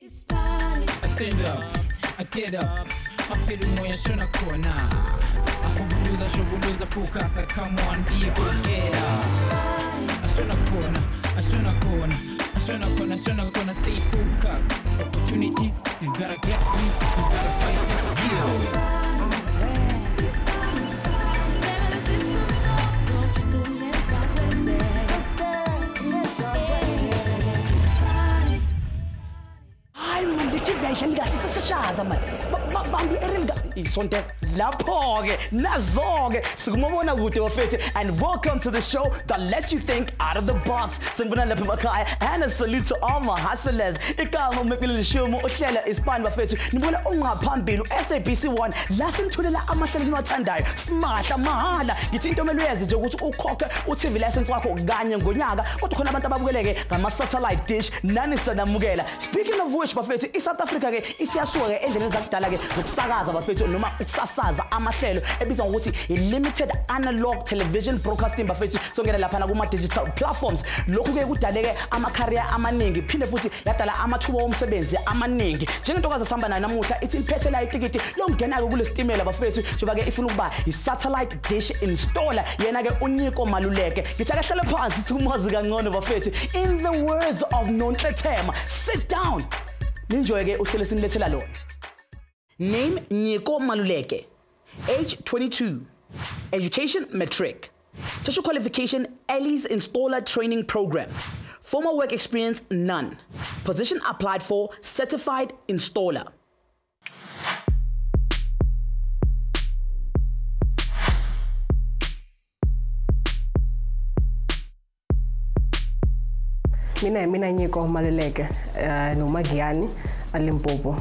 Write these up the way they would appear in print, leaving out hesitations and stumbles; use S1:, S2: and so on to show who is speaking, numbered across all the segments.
S1: Ispani. I stand up, I get up, I feel moya shona kona. I focus, I come on, be a good getter. I shona kona, stay focused. Opportunities, you gotta get this, you gotta fight the skills.
S2: And welcome to the show that lets you think out of the box. And a salute to all my hustlers. SABC 1 listen to the amahlelo niwathandayo simahla mahala ngithi into omele uyenze nje ukuthi ukhokhe uTV license wakho kanye ngonyaka kodwa khona abantu ababukeleke ngama satellite dish nani sanamukela. Speaking of which bafethu iSouth Africa ke isiyasuka ke endleleni zakudala ke zokusakaza bafethu noma ukusasaza amahlelo ebizwa ngokuthi i-limited analog television broadcasting bafethu songena lapha kuma digital platforms. Lokhu ke kudaleke ama-career amaningi phinde futhi yadala amathuba omsebenzi amaningi. Njengentokazi sihamba nayo namuhla ithi iphethela itikiti longena kule stimela bafethu njoba ke ifuna ukuba i-satellite dish installer yena ke uNyiko Maluleke. Ngithi akahlale phansi sithi umazi kangcono bafethu. In the words of Nonhlethema, sit down. Ninjoye ke uhlelo sinilethela lona. Name Nyiko Maluleke. Age 22. Education matric. Social qualification Ellie's installer training program. Former work experience none. Position applied for certified installer.
S3: Mina Nyiko Maluleke, no Magiani, Limpopo.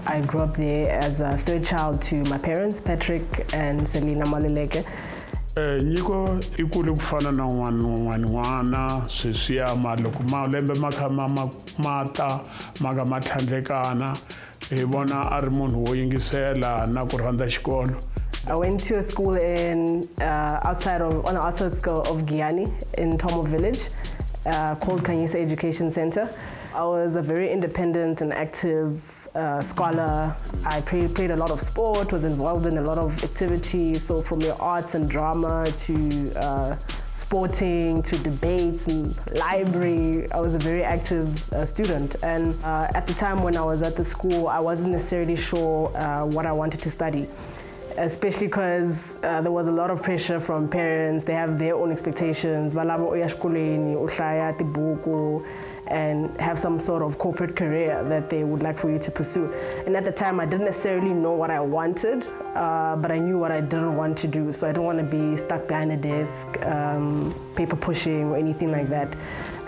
S3: I grew up there as a third child to my parents, Patrick and Selina Maluleke.
S4: Nyiko ikule kufana na wana sisiya maloko malembe makama mata magamathandlekana ebona ari munhu wo yingisela na ku rhandza xikolo.
S3: I went to a school in on the outskirts of Giyani in Tomo village. Called Kanyisa Education Center. I was a very independent and active scholar. I played a lot of sport, was involved in a lot of activities. So from your arts and drama to sporting to debates and library, I was a very active student. And at the time when I was at the school, I wasn't necessarily sure what I wanted to study. Especially because there was a lot of pressure from parents. They have their own expectations. And have some sort of corporate career that they would like for you to pursue. And at the time, I didn't necessarily know what I wanted, but I knew what I didn't want to do. So I didn't want to be stuck behind a desk, paper pushing or anything like that.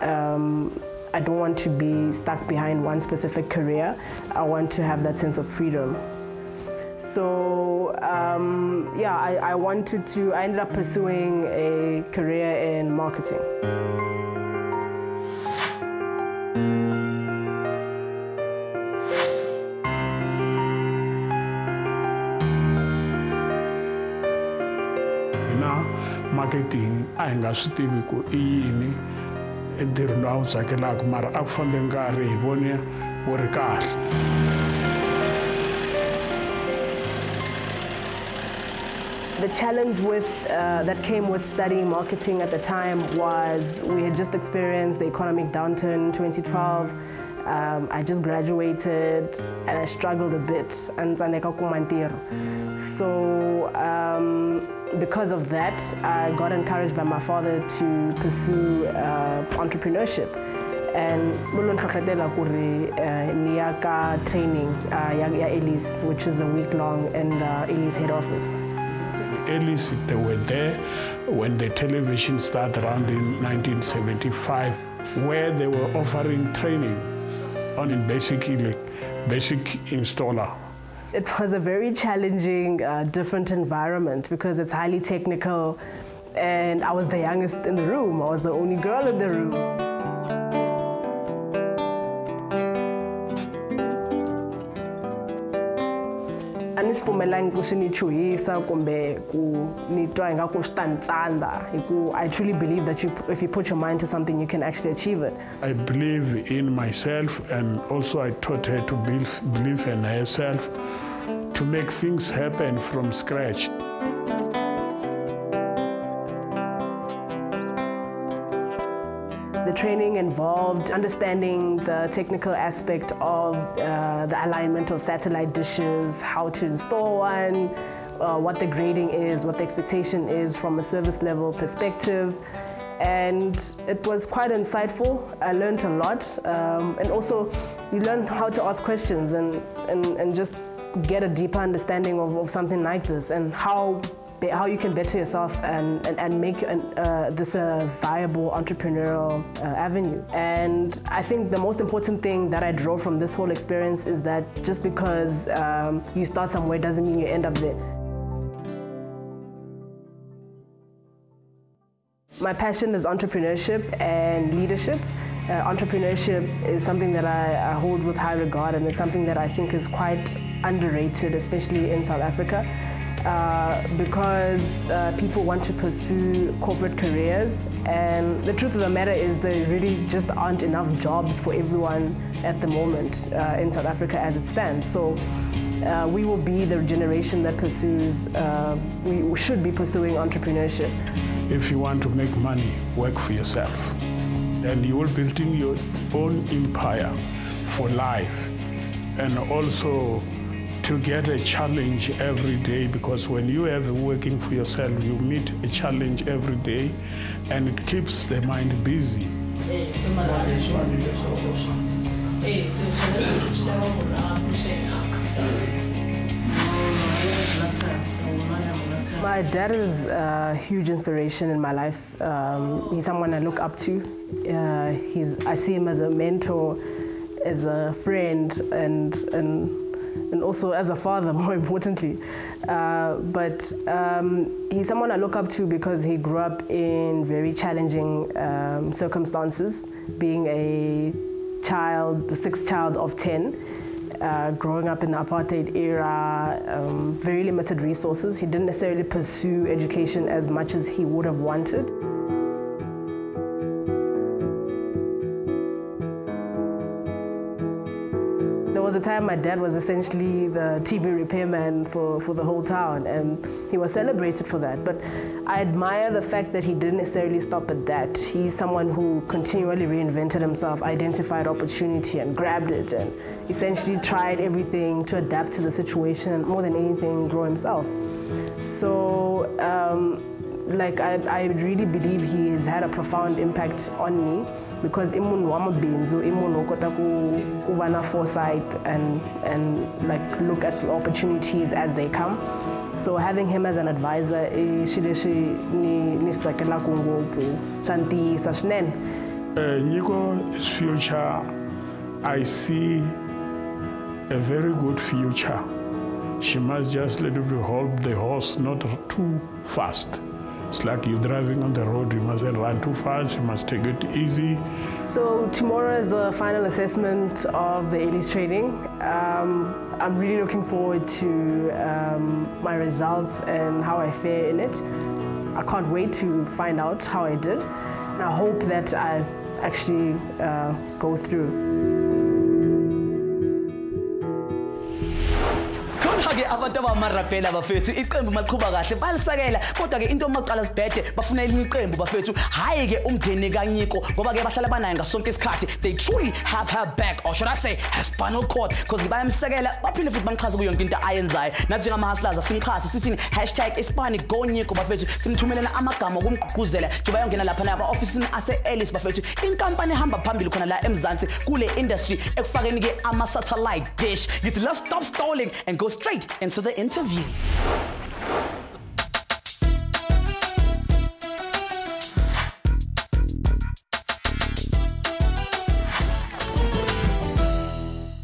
S3: I don't want to be stuck behind one specific career. I want to have that sense of freedom. So yeah, I ended up pursuing a career in marketing.
S4: Marketing I nga swi tivi ku i yini entirho lowu a wu tsakelaka mara a ku fambe nkarhi hi vone wu ri kahle.
S3: The challenge that came with studying marketing at the time was we had just experienced the economic downturn in 2012. I just graduated and I struggled a bit. So because of that, I got encouraged by my father to pursue entrepreneurship. And training Ellis, which is a week long in the Ellis head office.
S4: Ellis, they were there when the television started around in 1975, where they were offering training on a basic installer.
S3: It was a very challenging, different environment because it's highly technical, and I was the youngest in the room. I was the only girl in the room. pfumelangi ku swi ni chuhisa kumbe ku ni twa ingaku swi ta ni tsandza hikuva I truly believe that if you put your mind to something you can actually achieve it.
S4: I believe in myself, and also I taught her to believe in herself, to make things happen from scratch.
S3: The training involved understanding the technical aspect of the alignment of satellite dishes, how to install one, what the grading is, what the expectation is from a service level perspective. And it was quite insightful. I learned a lot. And also you learn how to ask questions and just get a deeper understanding of something like this and how you can better yourself and make this a viable entrepreneurial avenue. And I think the most important thing that I drove from this whole experience is that just because you start somewhere doesn't mean you end up there. My passion is entrepreneurship and leadership. Entrepreneurship is something that I hold with high regard, and it's something that I think is quite underrated, especially in South Africa. Because people want to pursue corporate careers, and the truth of the matter is there really just aren't enough jobs for everyone at the moment in South Africa as it stands. So we will be the generation that pursues, we should be pursuing entrepreneurship.
S4: If you want to make money, work for yourself. Then you will building your own empire for life, and also to get a challenge every day, because when you have working for yourself, you meet a challenge every day, and it keeps the mind busy.
S3: My dad is a huge inspiration in my life. He's someone I look up to. I see him as a mentor, as a friend, and also as a father, more importantly. But he's someone I look up to because he grew up in very challenging circumstances, being a child, the sixth child of 10. Growing up in the apartheid era, very limited resources. He didn't necessarily pursue education as much as he would have wanted. There was a time my dad was essentially the TV repairman for the whole town, and he was celebrated for that. But I admire the fact that he didn't necessarily stop at that. He's someone who continually reinvented himself, identified opportunity and grabbed it, and essentially tried everything to adapt to the situation and more than anything grow himself. So I really believe he has had a profound impact on me, because imun wama benzo, imun okota ku wana foresight and like look at opportunities as they come. So having him as an advisor,
S4: Nyiko's future, I see a very good future. She must just let it hold the horse not too fast. It's like you're driving on the road, you mustn't run too fast, you must take it easy.
S3: So tomorrow is the final assessment of the ALIS training. I'm really looking forward to my results and how I fare in it. I can't wait to find out how I did, and I hope that I actually go through.
S2: Ke abantu abamarapela bafethu iqembu maqhuba kahle balisakela kodwa ke into maqala sibhede bafuna elinye iqembu bafethu hayi ke umndeni kaNyiko ngoba ke bahlala banayo ngasonke isikhathi. They truly have her back, or should I say her spinal cord, because bayamsekela baphinde futhi bangichaze kuyo yonke into ayenzayo. Nathi njengama hustlers simchaze sithi #Ispani go Nyiko bafethu, simthumelela amagama okumgqugquzela nje bayongena lapha na office ase-ALIS bafethu. Inkampani ehamba phambili khona la eMzansi kule industry ekufakeni ke ama satellite dish. Let's stop stalling and go straight into the interview.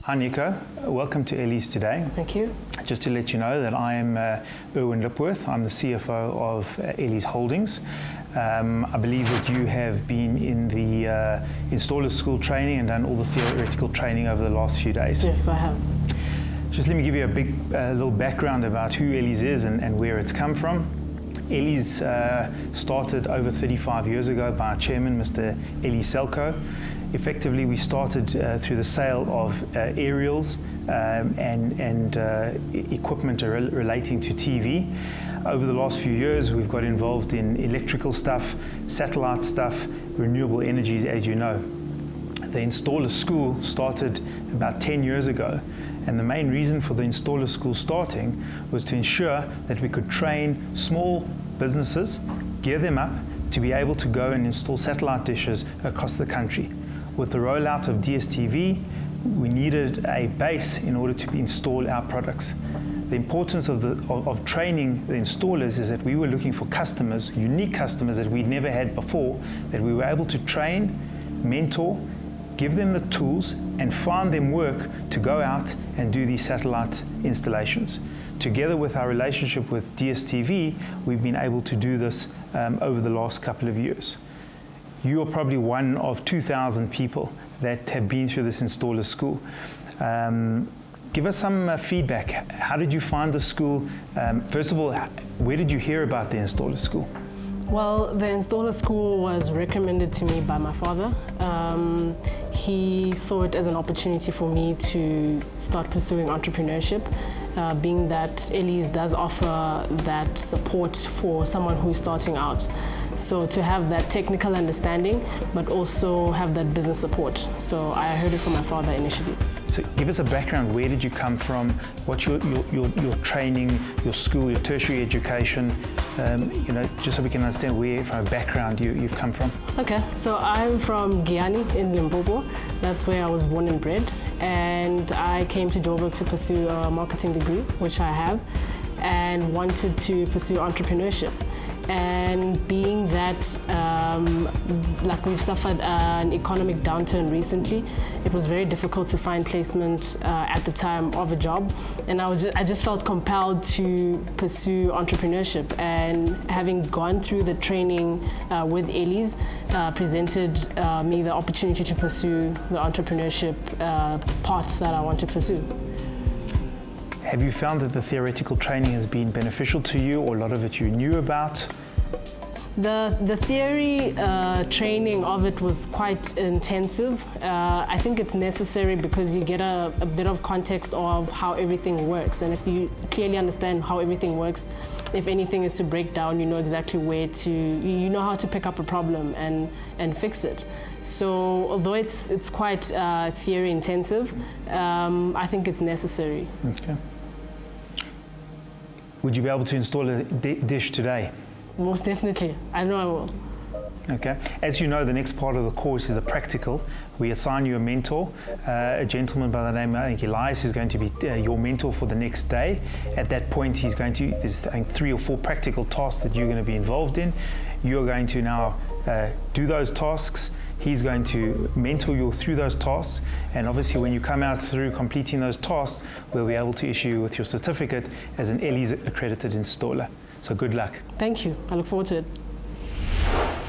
S5: Hi Nyiko, welcome to ALIS today.
S3: Thank you.
S5: Just to let you know that I am Erwin Lipworth. I'm the CFO of ALIS Holdings. I believe that you have been in the installer school training and done all the theoretical training over the last few days.
S3: Yes, I have.
S5: Just let me give you a little background about who Ellie's is and where it's come from. Ellie's started over 35 years ago by our chairman, Mr. Ellie Selko. Effectively, we started through the sale of aerials and equipment relating to TV. Over the last few years, we've got involved in electrical stuff, satellite stuff, renewable energies, as you know. The installer school started about 10 years ago, and the main reason for the installer school starting was to ensure that we could train small businesses, gear them up to be able to go and install satellite dishes across the country. With the rollout of DSTV, we needed a base in order to install our products. The importance of training the installers is that we were looking for customers, unique customers that we'd never had before, that we were able to train, mentor, give them the tools and find them work to go out and do these satellite installations. Together with our relationship with DSTV, we've been able to do this over the last couple of years. You are probably one of 2,000 people that have been through this installer school. Give us some feedback. How did you find the school? First of all, where did you hear about the installer school?
S3: Well, the installer school was recommended to me by my father. He saw it as an opportunity for me to start pursuing entrepreneurship, being that Ellie's does offer that support for someone who's starting out. So to have that technical understanding, but also have that business support. So I heard it from my father initially.
S5: So give us a background. Where did you come from? What's your training, your school, your tertiary education? You know, just so we can understand where, from a background, you've come from.
S3: Okay, so I'm from Giyani in Limpopo. That's where I was born and bred. And I came to Joburg to pursue a marketing degree, which I have, and wanted to pursue entrepreneurship. And being that like we've suffered an economic downturn recently, it was very difficult to find placement at the time of a job, and I just felt compelled to pursue entrepreneurship. And having gone through the training with Ellie's presented me the opportunity to pursue the entrepreneurship path that I want to pursue.
S5: Have you found that the theoretical training has been beneficial to you, or a lot of it you knew about?
S3: The theory training of it was quite intensive. I think it's necessary because you get a bit of context of how everything works, and if you clearly understand how everything works, if anything is to break down, you know exactly where to, you know how to pick up a problem and fix it. So although it's quite theory intensive, I think it's necessary.
S5: Okay. Would you be able to install a dish today?
S3: Most definitely. I know I will.
S5: Okay. As you know, the next part of the course is a practical. We assign you a mentor, a gentleman by the name of Elias, who's going to be your mentor for the next day. At that point, there's 3 or 4 practical tasks that you're going to be involved in. You're going to now do those tasks. He's going to mentor you through those tasks, and obviously when you come out through completing those tasks, we'll be able to issue you with your certificate as an Ellie's accredited installer. So good luck.
S3: Thank you. I look forward to it.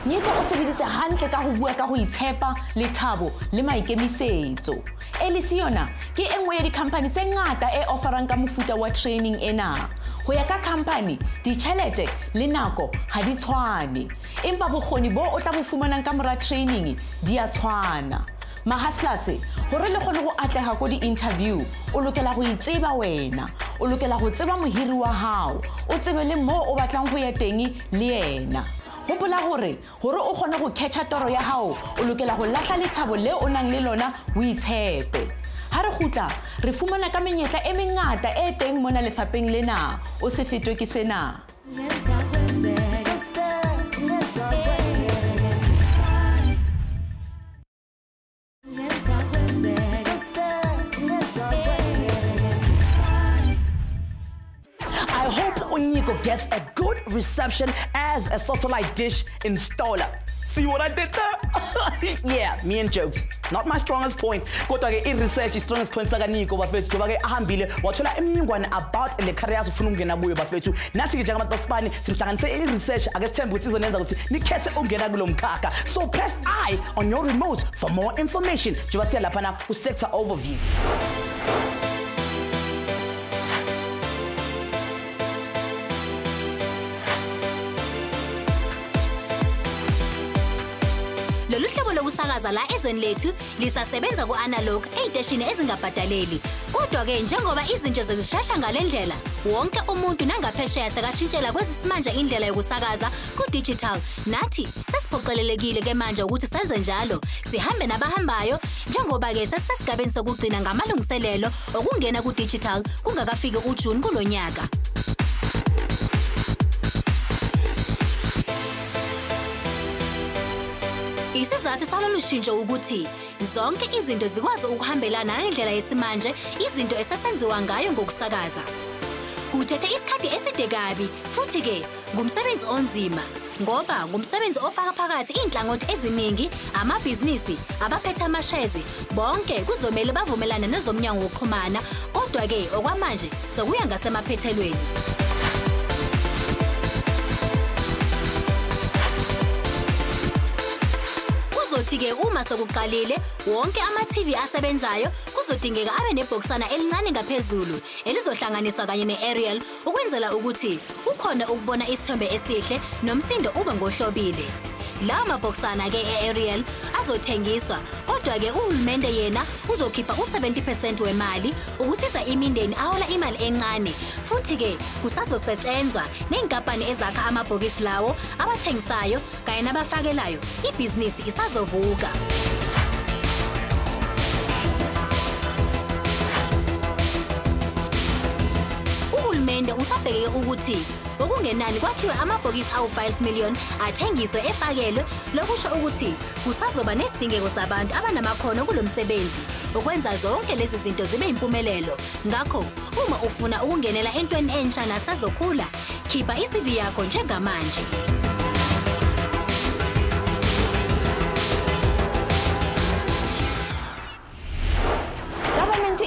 S6: Nyiko o sebeditse hantle ka ho bua ka ho itshepa le thabo le maikemisetso. Ellie's yona ke enngwe ya di-company tse ngata e offerang ka mofuta wa training ena. Ho ya ka company, ditjhelete le nako ha di tshwane. Empa bokgoni bo o tla bo fumanang ka mora training di a tshwana. Mahastlase, hore le kgone ho atleha ko di-interview, o lokela ho itseba wena. O lokela ho tseba mohiri wa hao. O tsebe le mo o batlang ho ya teng le yena. Hopola hore o kgone ho catcha toro ya hao, o lokela ho lahla lethabo le o nang le lona o itshepe. Ha re kgutla, re fumana ka menyetla e mengata e teng mona lefapheng lena. O se fetwe ke sena.
S2: I hope Nyiko gets a good reception as a satellite dish installer. See what I did there? Yeah, me and jokes. Not my strongest point. Kodwa ke research is strongest point saka Nyiko bafethu ngoba ke ahambile wathola imininingwane about le career ufuna ukungena kuyo bafethu. Nathi ke njengabantu baSpani simhlanganise research ake sithembe ukuthi izonenza ukuthi nikhethe ukungena kulo mkhakha. So press I on your remote for more information. Njengoba siya lapha na ku sector overview.
S7: lokusakaza la ezweni lethu lisasebenza ku-analogue ey'teshini ezingabhadaleli. Kodwa-ke njengoba izinto zezishasha ngalendlela, wonke umuntu nangaphesheya sekashintshela kwezisimanje indlela yokusakaza ku-digital. Nathi sesiphoqelelekile-ke manje ukuthi senze njalo. Sihambe nabahambayo njengoba-ke sesisesigabeni sokugcina ngamalungiselelo okungena ku-digital kungakafiki uJuni kulo nyaka. Isizathu salolu shintsho ukuthi zonke izinto zikwazi ukuhambelana nendlela yesimanje, izinto esesenziwa ngayo ngokusakaza. Kuthethe isikhathi eside kabi futhi-ke ngumsebenzi onzima ngoba ngumsebenzi ofaka phakathi iy'nhlangothi eziningi, amabhizinisi, abaphethe amashezi, bonke kuzomele bavumelane nezomnyango wokuxhumana. Kodwa-ke okwamanje sokuya ngasemaphethelweni. Kuzothi-ke uma sokuqalile wonke ama-TV asebenzayo kuzodingeka abe nebhokisana elincane ngaphezulu elizohlanganiswa kanye ne-aerial ukwenzela ukuthi ukhona ukubona isithombe esihle nomsindo ube ngohlobile. Lawa mabhokisana-ke e-aerial azothengiswa, kodwa-ke uhulumende yena uzokhipha u-70% wemali ukusiza imindeni ahola imali encane. Futhi-ke kusazosetshenzwa ney'nkampani ezakha amabhokisi lawo, abathengisayo kanye nabafakelayo. Ibhizinisi isazovuka. Uhulumende usabheke ukuthi okungenani kwakhiwe amabhokisi awu-5 million athengiswe efakelwe, lokusho ukuthi kusazoba nesidingeko sabantu abanamakhono kulo msebenzi ukwenza zonke lezi zinto zibe yimpumelelo. Ngakho uma ufuna ukungenela entweni entsha nasazokhula, khipha i-CV yakho njengamanje.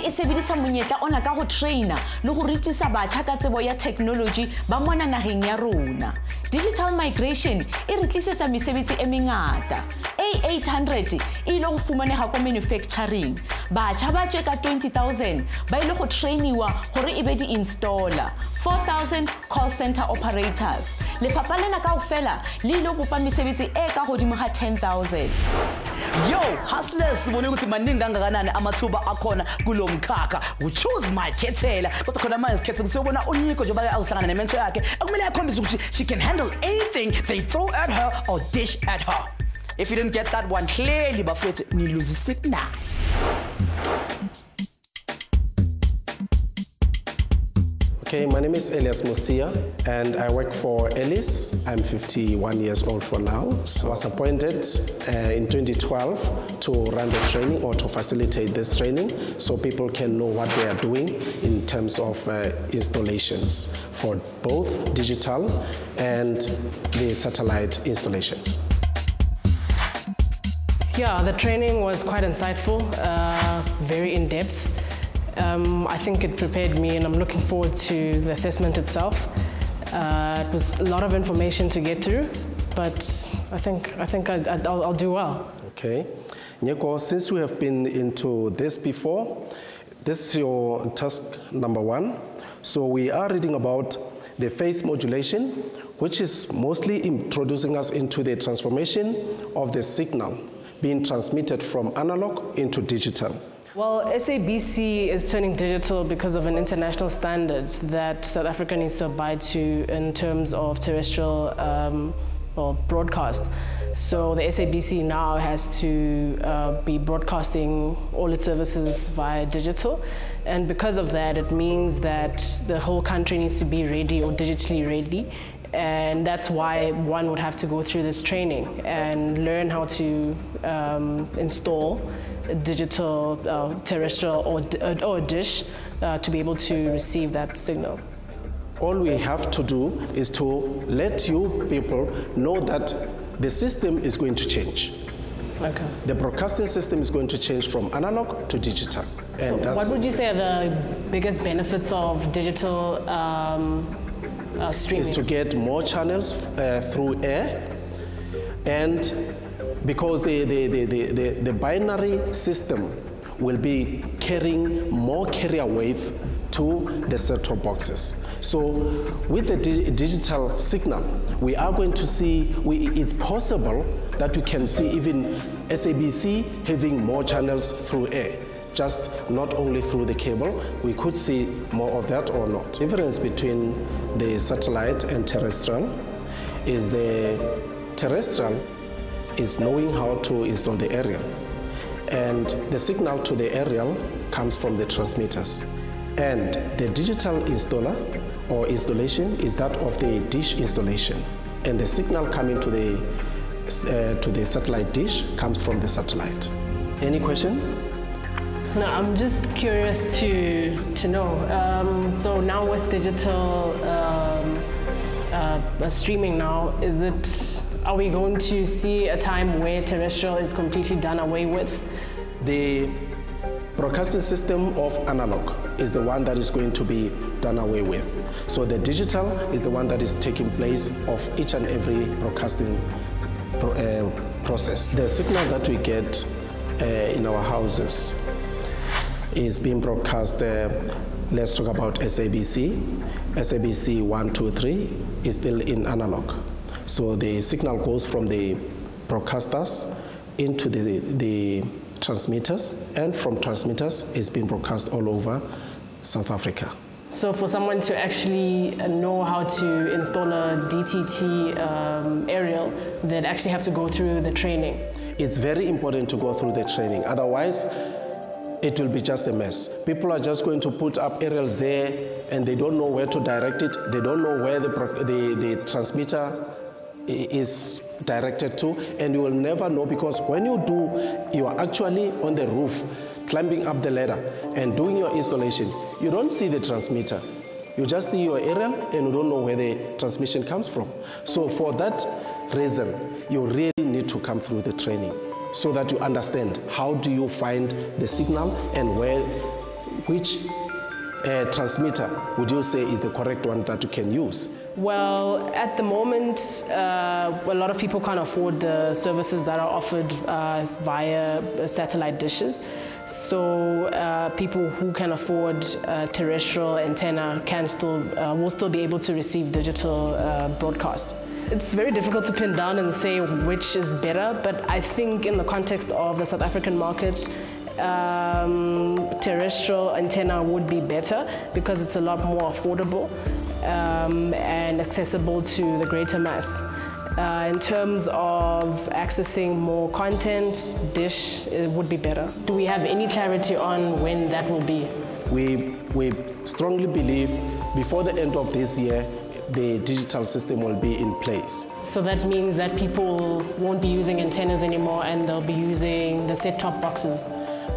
S6: E sebedisa monyetla ona ka go traina le go rutisa batjha ka tsebo ya technology ba mona nageng ya rona. Digital migration e re tlisetsa mesebetsi e mengata. A800 e ile go fumanega ko manufacturing. Batjha ba tje ka 20,000 ba ile go trainiwa gore e be di-installer. 4,000 call center operators. Lefapha lena kaofela le ile go bopa mesebetsi e ka godimo ga 10,000.
S2: Yo, hustlers, sibone ukuthi maningi kangakanani amathuba akhona kulo mkhakha. Choose my khethela. Kodwa khona manje sikhethe ukuthi ubona uNyiko njengoba azohlangana nemento yakhe, ekumele akhombise ukuthi she can handle anything they throw at her or dish at her. If you didn't get that one clearly, bafethu niluze signal.
S8: Okay, my name is Elias Musia and I work for Ellis. I'm 51 years old for now. So I was appointed in 2012 to run the training or to facilitate this training so people can know what they are doing in terms of installations for both digital and the satellite installations.
S3: Yeah, the training was quite insightful, very in-depth. I think it prepared me and I'm looking forward to the assessment itself. It was a lot of information to get through, but I think I'll do well.
S8: Okay. Nyiko, since we have been into this before, this is your task number 1. So we are reading about the phase modulation, which is mostly introducing us into the transformation of the signal being transmitted from analog into digital.
S3: Well, SABC is turning digital because of an international standard that South Africa needs to abide to in terms of terrestrial broadcast. So the SABC now has to be broadcasting all its services via digital. And because of that, it means that the whole country needs to be ready or digitally ready. And that's why one would have to go through this training and learn how to install a digital terrestrial or dish to be able to receive that signal.
S8: All we have to do is to let you people know that the system is going to change.
S3: Okay.
S8: The broadcasting system is going to change from analog to digital. And
S3: so what would you say are the biggest benefits of digital streaming?
S8: Is to get more channels through air, and because the binary system will be carrying more carrier wave to the set-top boxes. So with the digital signal, we are going to see, it's possible that we can see even SABC having more channels through air, just not only through the cable. We could see more of that or not. The difference between the satellite and terrestrial is the terrestrial is knowing how to install the aerial, and the signal to the aerial comes from the transmitters, and the digital installer or installation is that of the dish installation, and the signal coming to the satellite dish comes from the satellite. Any question?
S3: No, I'm just curious to know. So now with digital streaming now, are we going to see a time where terrestrial is completely done away with?
S8: The broadcasting system of analog is the one that is going to be done away with. So the digital is the one that is taking place of each and every broadcasting process. The signal that we get in our houses is being broadcast. Let's talk about SABC. SABC 1, 2, 3 is still in analog. So the signal goes from the broadcasters into the transmitters, and from transmitters is being broadcast all over South Africa.
S3: So for someone to actually know how to install a DTT aerial, they'd actually have to go through the training.
S8: It's very important to go through the training, otherwise it will be just a mess. People are just going to put up aerials there and they don't know where to direct it. They don't know where the transmitter is directed to, and you will never know, because when you do, you are actually on the roof, climbing up the ladder and doing your installation. You don't see the transmitter. You just see your aerial and you don't know where the transmission comes from. So for that reason, you really need to come through the training so that you understand how do you find the signal and which transmitter would you say is the correct one that you can use.
S3: Well, at the moment, a lot of people can't afford the services that are offered via satellite dishes. So people who can afford terrestrial antenna will still be able to receive digital broadcast. It's very difficult to pin down and say which is better, but I think in the context of the South African market, terrestrial antenna would be better because it's a lot more affordable and accessible to the greater mass. In terms of accessing more content, dish would be better. Do we have any clarity on when that will be?
S8: We strongly believe before the end of this year, the digital system will be in place.
S3: So that means that people won't be using antennas anymore and they'll be using the set-top boxes.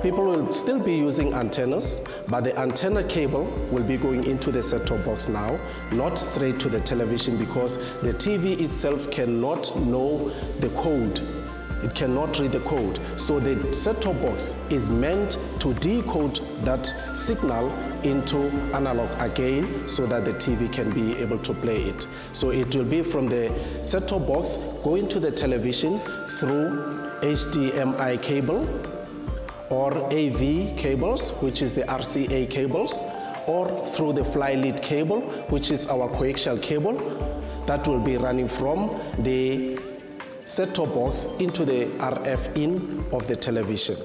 S8: People will still be using antennas, but the antenna cable will be going into the set-top box now, not straight to the television, because the TV itself cannot know the code. It cannot read the code. So the set-top box is meant to decode that signal into analog again so that the TV can be able to play it. So it will be from the set-top box going to the television through HDMI cable, or AV cables, which is the RCA cables, or through the fly lead cable, which is our coaxial cable, that will be running from the set-top box into the RF in of the television.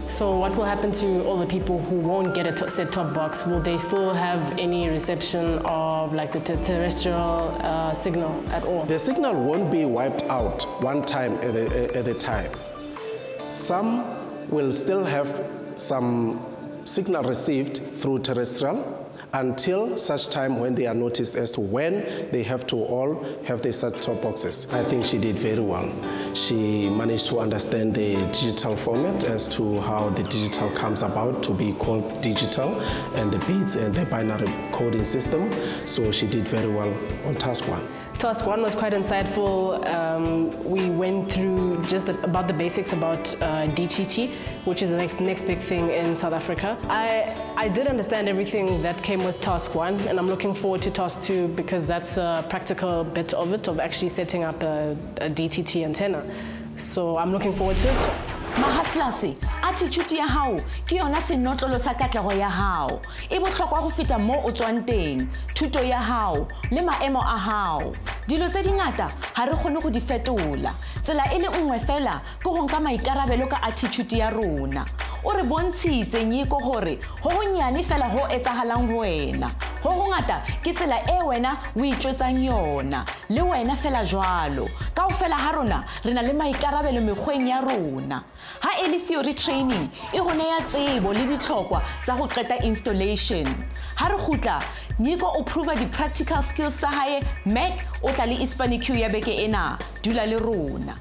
S3: So what will happen to all the people who won't get a set-top box? Will they still have any reception of like the terrestrial signal at all?
S8: The signal won't be wiped out one time at a time. Some will still have some signal received through terrestrial until such time when they are noticed as to when they have to all have their set-top boxes. I think she did very well. She managed to understand the digital format as to how the digital comes about to be called digital, and the bits and the binary coding system. So she did very well on task one.
S3: Task one was quite insightful. We went through just about the basics about DTT, which is the next big thing in South Africa. I did understand everything that came with task one, and I'm looking forward to task two because that's a practical bit of it, of actually setting up a DTT antenna. So I'm looking forward to it.
S6: Mahaslase, attitude ya hao ke yona senotlolo sa katlego ya hao. E botlhokwa go feta mo o tswang teng, thuto ya hao le maemo a hao. Dilo tse dingata ha re kgone go di fetola. tsela e le nngwe fela ke go nka maikarabelo ka attitude ya rona o re bontshitse Nyiko gore go gonyane fela go etsagalang go wena go go ngata ke tsela e wena o itšwetsang yona le wena fela jwalo ka go fela ha rona re na le maikarabelo mekgweng ya rona ha e le theory training e go neya tsebo le ditlhokwa tsa go qeta installation ha re gutla Nyiko o prove di practical skills sa hae Mac o tla le Ispani Q ya beke ena dula le rona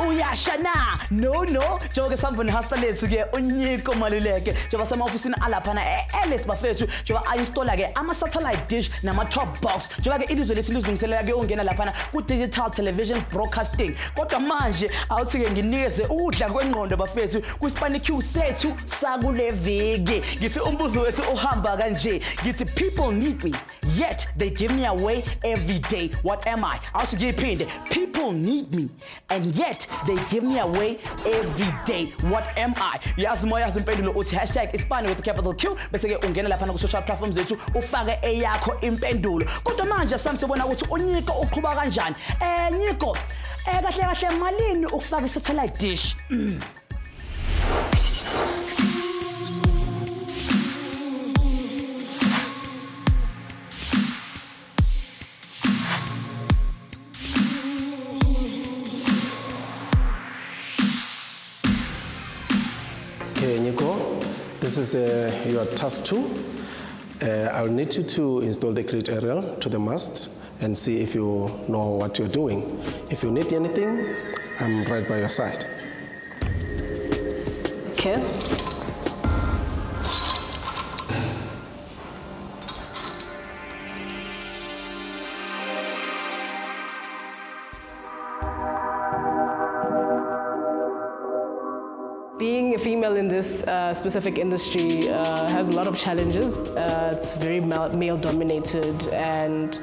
S2: uyashana no njengoba sambona Hustler lethu ke Nyiko Maluleke njengoba sema-ofisini alaphana eLS bafethu njengoba ayinstola ke ama-satellite dish nama-top box njengoba ke ilizwe lethu lizilungiselela ke ungena laphana ku-digital television broadcasting kodwa manje awuthi-ke nginikeze udla kwengqondo bafethu kwi-Ispani Q sethu sakule viki ngithi umbuzo wethu uhamba kanje ngithi people need me yet they give me away every day what am I awuthi ngiyiphinde people need me and yet they give me away every day what am I yazi moya impendulo uthi #Ispani with capital Q bese ke ungena lapha ku social platforms zethu ufake eyakho impendulo kodwa manje samsibona ukuthi uNyiko uqhubeka kanjani Nyiko kahle malini ukufaka i-satellite dish
S8: Okay, Nyiko, this is your task 2. I'll need you to install the grid aerial to the mast and see if you know what you're doing. If you need anything, I'm right by your side.
S3: Okay. Being a female in this specific industry has a lot of challenges. It's very male-dominated and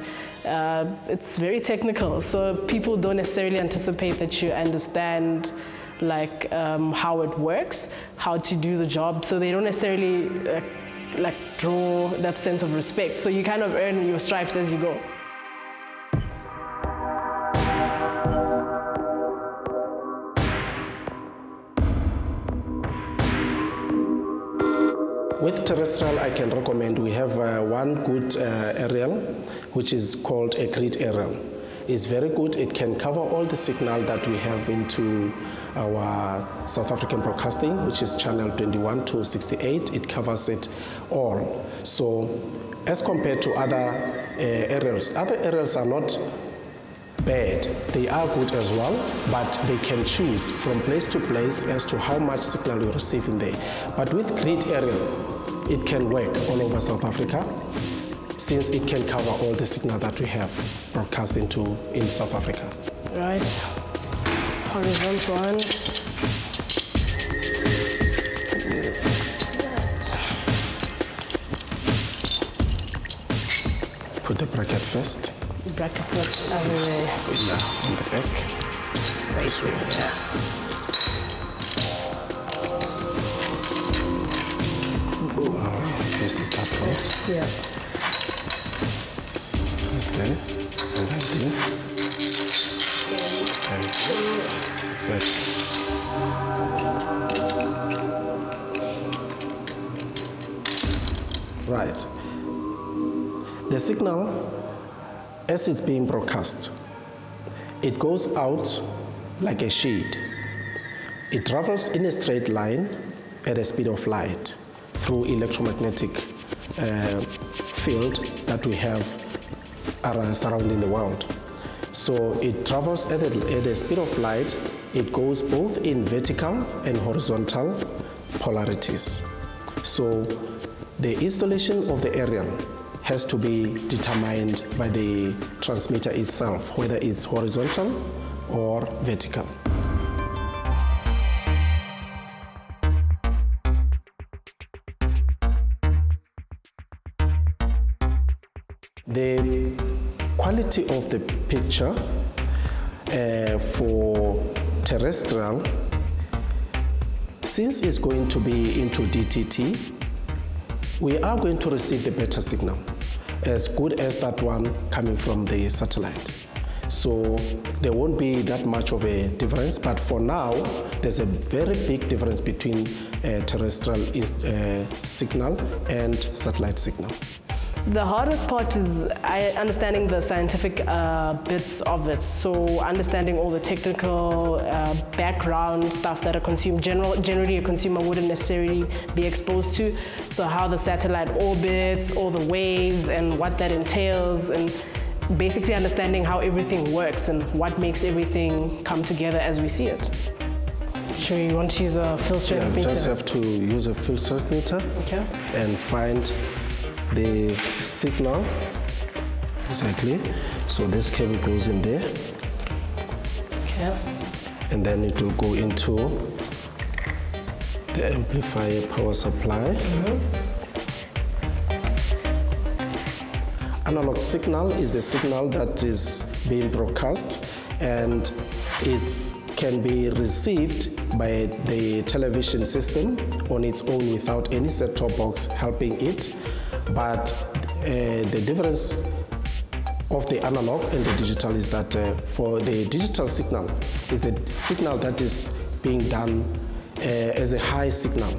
S3: it's very technical. So people don't necessarily anticipate that you understand like how it works, how to do the job. So they don't necessarily like draw that sense of respect. So you kind of earn your stripes as you go.
S8: With terrestrial, I can recommend we have one good aerial, which is called a grid aerial. It's very good. It can cover all the signal that we have into our South African broadcasting, which is channel 21 to 68. It covers it all. So as compared to other aerials are not bad. They are good as well, but they can choose from place to place as to how much signal you receive in there. But with grid aerial, it can work all over South Africa since it can cover all the signal that we have broadcast in South Africa.
S3: Right. Horizontal one. Yes.
S8: Put the bracket first.
S3: Bracket first, yeah,
S8: on the back.
S3: Right.
S8: This way.
S3: Yeah.
S8: Is it that way?
S3: Yeah.
S8: It's there, and then there. And set. Right. The signal, as it's being broadcast, it goes out like a shade. It travels in a straight line at a speed of light through electromagnetic field that we have surrounding the world. So it travels at the speed of light. It goes both in vertical and horizontal polarities. So the installation of the aerial has to be determined by the transmitter itself, whether it's horizontal or vertical. The quality of the picture for terrestrial, since it's going to be into DTT, we are going to receive the better signal, as good as that one coming from the satellite. So there won't be that much of a difference, but for now, there's a very big difference between terrestrial signal and satellite signal.
S3: The hardest part is understanding the scientific bits of it. So understanding all the technical background stuff that a consumer, generally a consumer wouldn't necessarily be exposed to. So how the satellite orbits, all the waves and what that entails, and basically understanding how everything works and what makes everything come together as we see it. Sure, you want to use a field strength meter?
S8: You just have to use a field strength meter,
S3: okay,
S8: and find the signal. Exactly. So this cable goes in there.
S3: Okay.
S8: And then it will go into the amplifier power supply. Analog signal is the signal that is being broadcast, and it can be received by the television system on its own without any set-top box helping it. But the difference of the analog and the digital is that for the digital signal is the signal that is being done as a high signal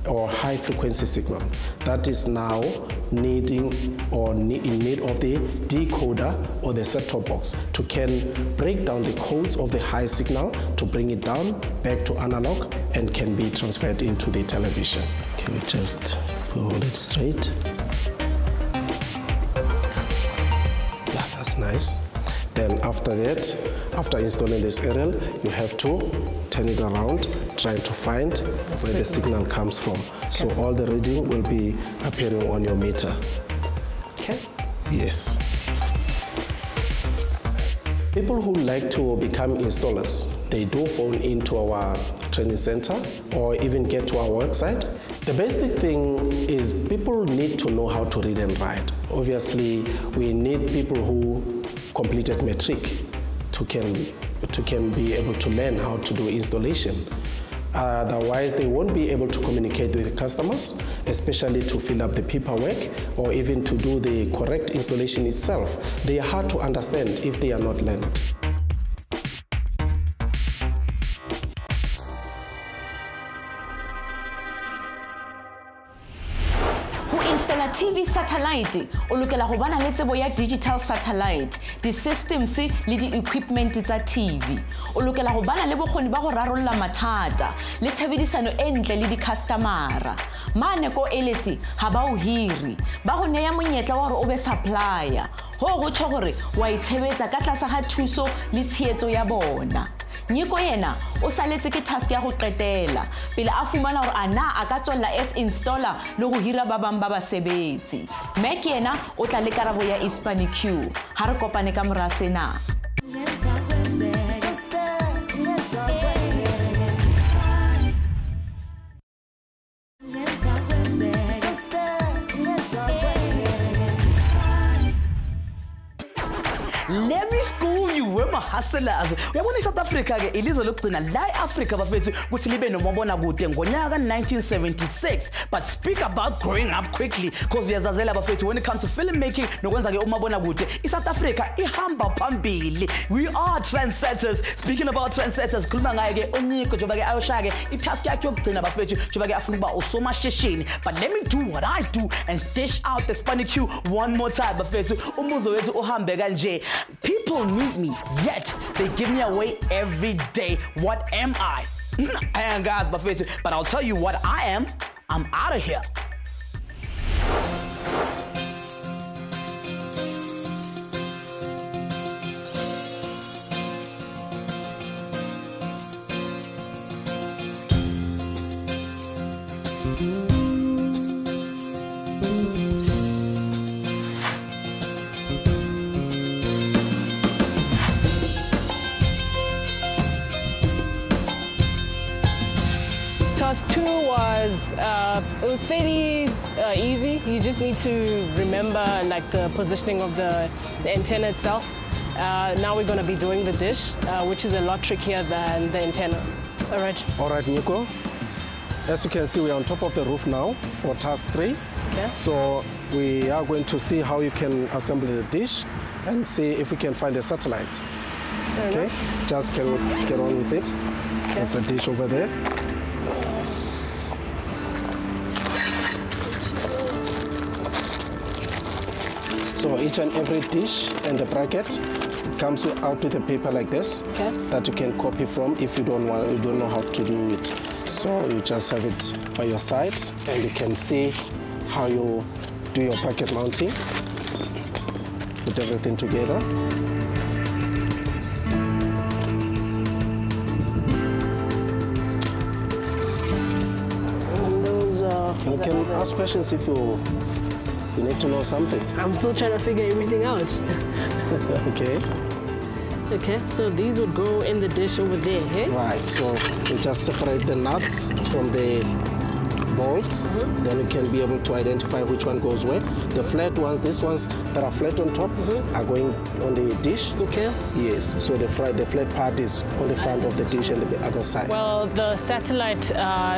S8: or high frequency signal that is now needing or in need of the decoder or the set-top box to can break down the codes of the high signal to bring it down back to analog and can be transferred into the television. Can we just hold it straight? Yeah, that's nice. Then after that, after installing this aerial, you have to turn it around, trying to find where the signal comes from. Okay. So all the reading will be appearing on your meter.
S3: Okay.
S8: Yes. People who like to become installers, they do phone into our training center or even get to our website. The basic thing is people need to know how to read and write. Obviously, we need people who completed matric to can be able to learn how to do installation. Otherwise, they won't be able to communicate with the customers, especially to fill up the paperwork or even to do the correct installation itself. They are hard to understand if they are not learned.
S6: TV satellite o lokela go bana le tsebo ya digital satellite, di systems le di equipment tsa TV. O lokela go bana le bokgoni ba go rarolla mathata le tshebedisano e ntle le di customera. Mane ko LSC ha ba o hiri ba go neya monyetla wa gore o be supplier go go tsho gore wa itshebetsa ka tlasa ga thuso le tsheetso ya bona. Nyiko yena o saletse ke task ya go qetela pele a fumana gore ana a ka tswella as installer le go hira ba bang ba basebetsi. Mek yena o tla le karabo ya Ispani Q ha re kopane ka mora sena.
S2: Let me school you, we're my hustlers. We are in South Africa, ilizwe lokugcina la eAfrica bafethu kuthi libe nomabona kude ngonyaka 1976. But speak about growing up quickly, because uyazazela bafethu when it comes to filmmaking nokwenza ke umabona kude, iSouth Africa ihamba phambili. We are trendsetters. Speaking about trendsetters, khuluma ngaye ke Nyiko njengoba ke ayoshaya ke itask yakhe yokugcina bafethu njengoba ke afuna ukuba usomashishini. But let me do what I do and dish out the Ispani Q one more time bafethu. Umbuzo wethu uhambe kanje. People need me, yet they give me away every day. What am I? I am guys, but I'll tell you what I am. I'm out of here.
S3: Task 2 was it was fairly easy. You just need to remember like the positioning of the antenna itself, Now we're going to be doing the dish, which is a lot trickier than the antenna. All right.
S8: All right, Nyiko. As you can see, we're on top of the roof now for task 3.
S3: Okay.
S8: So we are going to see how you can assemble the dish and see if we can find a satellite.
S3: Fair
S8: Okay,
S3: enough.
S8: just get on with it.
S3: Okay.
S8: There's a dish over there. So each and every dish and the bracket comes out with a paper like this,
S3: Okay.
S8: that you can copy from if you don't know how to do it. So you just have it by your sides, and you can see how you do your bracket mounting. Put everything together.
S3: And those are...
S8: You can ask questions if you need to know something.
S3: I'm still trying to figure everything out.
S8: Okay.
S3: Okay, so these would go in the dish over there, hey?
S8: Right, so you just separate the nuts from the bolts, then you can be able to identify which one goes where. The flat ones, these ones that are flat on top, are going on the dish.
S3: Okay.
S8: Yes, so the flat part is on the front of the dish and the other side.
S3: Well, the satellite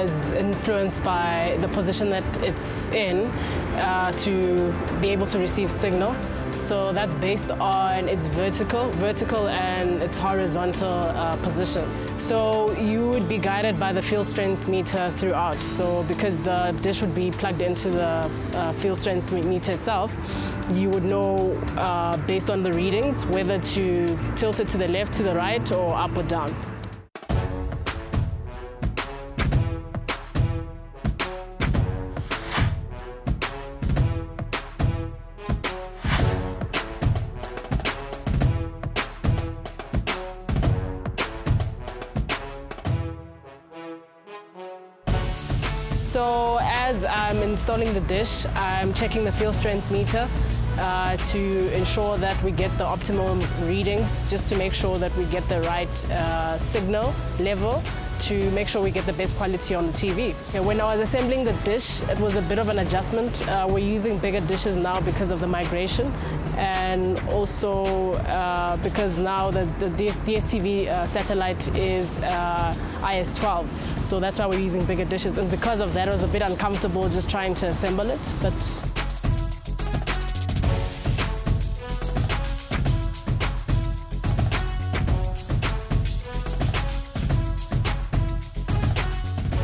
S3: is influenced by the position that it's in to be able to receive signal. So that's based on its vertical and its horizontal position. So you would be guided by the field strength meter throughout. So because the dish would be plugged into the field strength meter itself, you would know based on the readings whether to tilt it to the left, to the right, or up or down. So as I'm installing the dish, I'm checking the field strength meter to ensure that we get the optimal readings, just to make sure that we get the right signal level to make sure we get the best quality on the TV. When I was assembling the dish, it was a bit of an adjustment. We're using bigger dishes now because of the migration, and also because now the DSTV satellite is IS-12, so that's why we're using bigger dishes. And because of that, it was a bit uncomfortable just trying to assemble it, but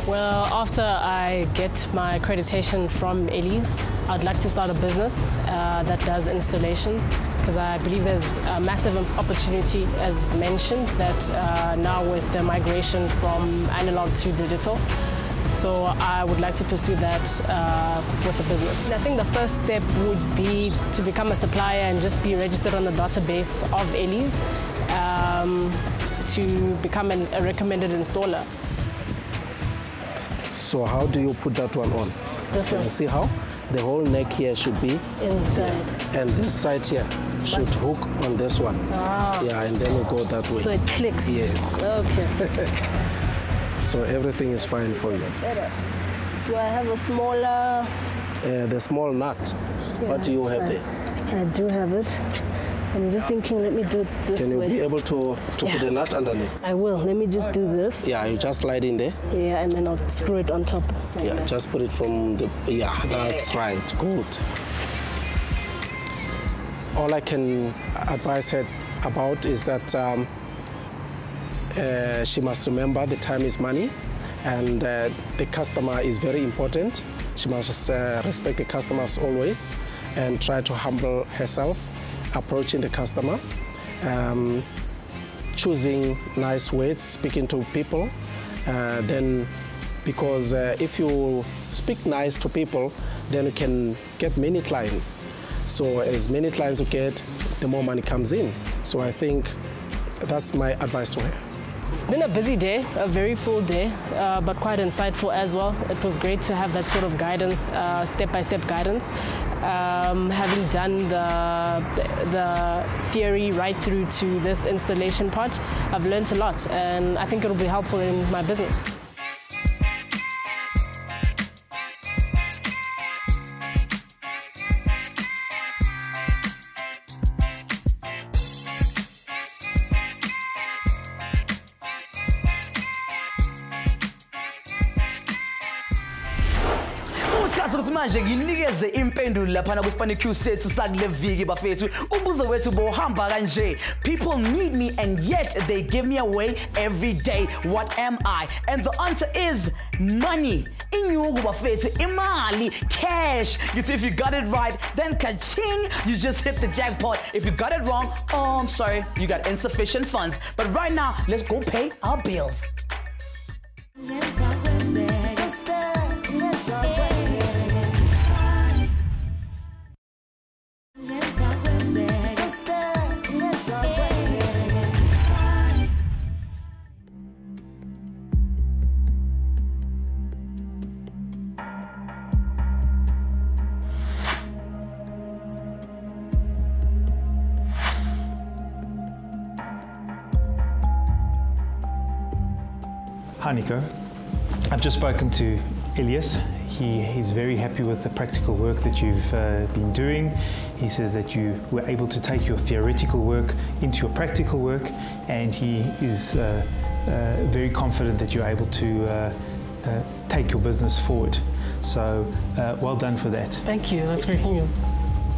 S3: well, after I get my accreditation from Elise, I'd like to start a business that does installations, because I believe there's a massive opportunity, as mentioned, that now with the migration from analog to digital. So I would like to pursue that with a business. And I think the first step would be to become a supplier and just be registered on the database of Elise to become a recommended installer.
S8: So how do you put that one on?
S3: This
S8: Can
S3: one.
S8: you see how? The whole neck here should be
S3: Inside.
S8: and this side here should hook on this one.
S3: Ah.
S8: Yeah, and then we go that way.
S3: So it clicks?
S8: Yes.
S3: Okay.
S8: So everything is fine for you.
S3: Do I have a smaller?
S8: The small nut, what do you
S3: that's
S8: have
S3: fine.
S8: there?
S3: I do have it. I'm just thinking, let me do it this
S8: Can you
S3: way.
S8: be able to
S3: Yeah.
S8: put the nut underneath?
S3: I will. Let me just do this.
S8: Yeah, you just slide in there.
S3: Yeah, and then I'll screw it on top. like
S8: Yeah,
S3: that.
S8: just put it from the, yeah, that's right, good. All I can advise her about is that she must remember the time is money, and the customer is very important. She must respect the customers always and try to humble herself, approaching the customer, choosing nice words, speaking to people, then because if you speak nice to people, then you can get many clients. So as many clients you get, the more money comes in. So I think that's my advice to her.
S3: It's been a busy day, a very full day, but quite insightful as well. It was great to have that sort of guidance, step-by-step guidance. Having done the theory right through to this installation part, I've learned a lot, and I think it'll be helpful in my business.
S2: manje nginikeze impendulo lapha na kuSpani Q sethu sakule viki bafethu. Ubuzo wethu bohamba kanje. People need me and yet they give me away every day. What am I? And the answer is money. Inyuku bafethu, imali, cash. If you got it right, then ka-ching, you just hit the jackpot. If you got it wrong, oh, I'm sorry, you got insufficient funds. But right now, let's go pay our bills.
S5: Hi Nico, I've just spoken to Elias. He's very happy with the practical work that you've been doing. He says that you were able to take your theoretical work into your practical work, and he is very confident that you're able to take your business forward. So well done for that.
S3: Thank you, that's great news.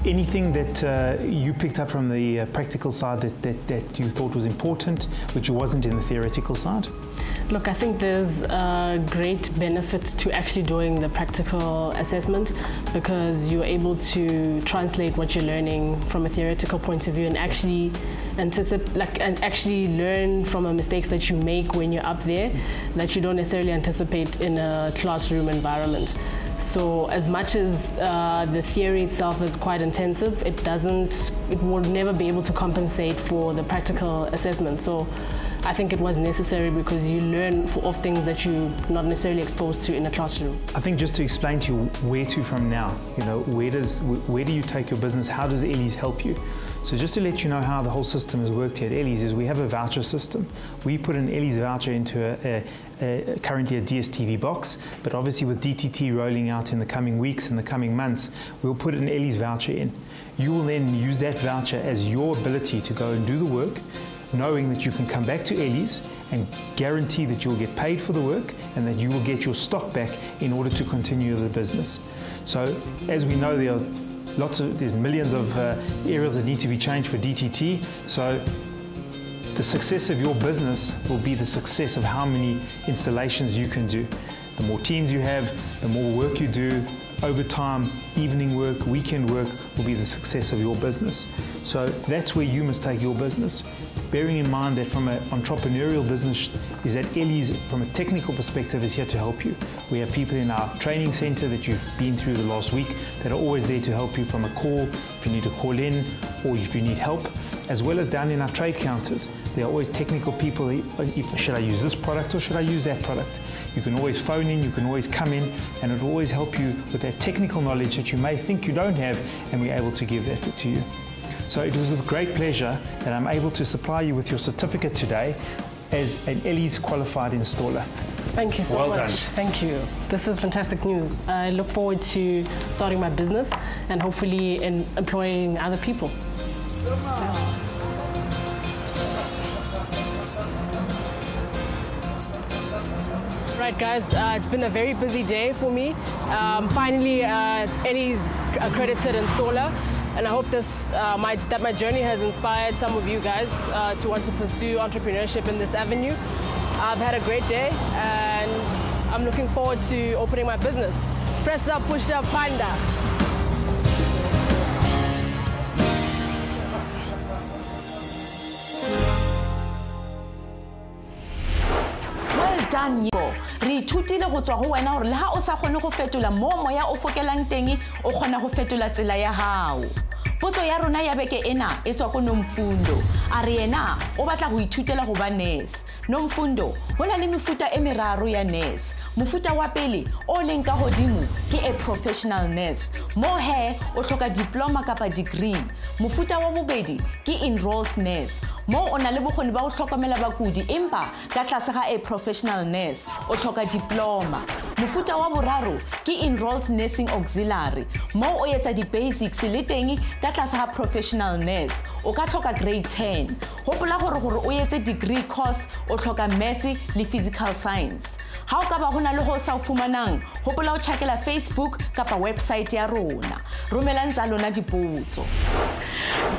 S5: Anything that you picked up from the practical side that you thought was important, which wasn't in the theoretical side?
S3: Look, I think there's great benefits to actually doing the practical assessment, because you're able to translate what you're learning from a theoretical point of view and actually actually learn from the mistakes that you make when you're up there that you don't necessarily anticipate in a classroom environment. So as much as the theory itself is quite intensive, it will never be able to compensate for the practical assessment. So I think it was necessary because you learn of things that you're not necessarily exposed to in a classroom.
S5: I think just to explain to you where to from now, you know, where do you take your business? How does Ellie's help you? So just to let you know how the whole system has worked here at Ellie's is we have a voucher system. We put an Ellie's voucher into currently a DSTV box, but obviously with DTT rolling out in the coming weeks and the coming months, we'll put an Ellie's voucher in. You will then use that voucher as your ability to go and do the work, knowing that you can come back to Ellie's and guarantee that you'll get paid for the work and that you will get your stock back in order to continue the business. So as we know, there's millions of areas that need to be changed for DTT. So the success of your business will be the success of how many installations you can do. The more teams you have, the more work you do, overtime, evening work, weekend work will be the success of your business. So that's where you must take your business. Bearing in mind that from an entrepreneurial business is that Ellie's, from a technical perspective, is here to help you. We have people in our training center that you've been through the last week that are always there to help you from a call, if you need to call in or if you need help, as well as down in our trade counters. There are always technical people, should I use this product or should I use that product? You can always phone in, you can always come in, and it will always help you with that technical knowledge that you may think you don't have, and we're able to give that to you. So it was with great pleasure that I'm able to supply you with your certificate today as an Ellie's qualified installer.
S3: Thank you so much.
S5: Well done.
S3: Thank you. This is fantastic news. I look forward to starting my business and hopefully employing other people. Right guys, it's been a very busy day for me. Finally, Ellie's accredited installer. And I hope that my journey has inspired some of you guys to want to pursue entrepreneurship in this avenue. I've had a great day and I'm looking forward to opening my business. Press up, push up, panda.
S6: Well done, Nyiko. Re ithutile go tswa go wena gore le ha o sa kgone go fetola mo moya o fokelang teng o kgona go fetola tsela ya hao. Potso ya rona ya beke ena e tswa go Nomfundo. A re yena o batla go ithutela go ba nurse. Nomfundo ho na le mefuta e meraro ya nurse. Mofuta wa pele o leng ka godimo ke a professional nurse. Mo he o hloka diploma kapa degree. Mofuta wa bobedi ke enrolled nurse. Mo o na le bokgoni ba go hlokomela bakudi empa ka tlase ga a professional nurse o hloka diploma. Mofuta wa boraro ke enrolled nursing auxiliary. Mo o etsa di basics le teng ka tlase ga professional nurse o ka hloka grade 10. Hopola gore o etse degree course o hloka maths le physical science. Ha o ka ba hona le ho sa o fumanang, hopola o checkela Facebook kapa website ya rona. Romela ntsa lona dipotso.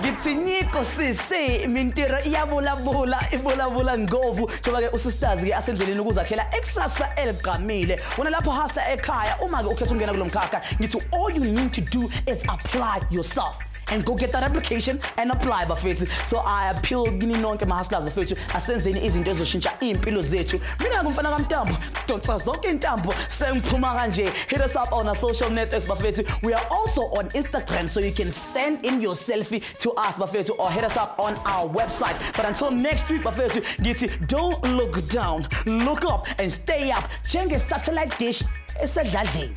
S2: Ngithi Nyiko sisi imintira iyabula ngovu njengoba ke usisters ke asendleleni ukuzakhela eksasa eligqamile. Wona lapho hustler ekhaya uma ke ukhetha ungena kulomkhakha ngithi all you need to do is apply yourself and go get that application and apply bafethu. So I appeal kini nonke ma hustlers bafethu asenzeni izinto ezoshintsha impilo zethu. Mina ngumfana kaMntambo, donsa zonke intambo sengiphuma kanje. Hit us up on our social networks bafethu. We are also on Instagram so you can send in your selfie to us bafethu or hit us up on our website. But until next week bafethu ngithi don't look down, look up and stay up. Njenge satellite dish esedladleni.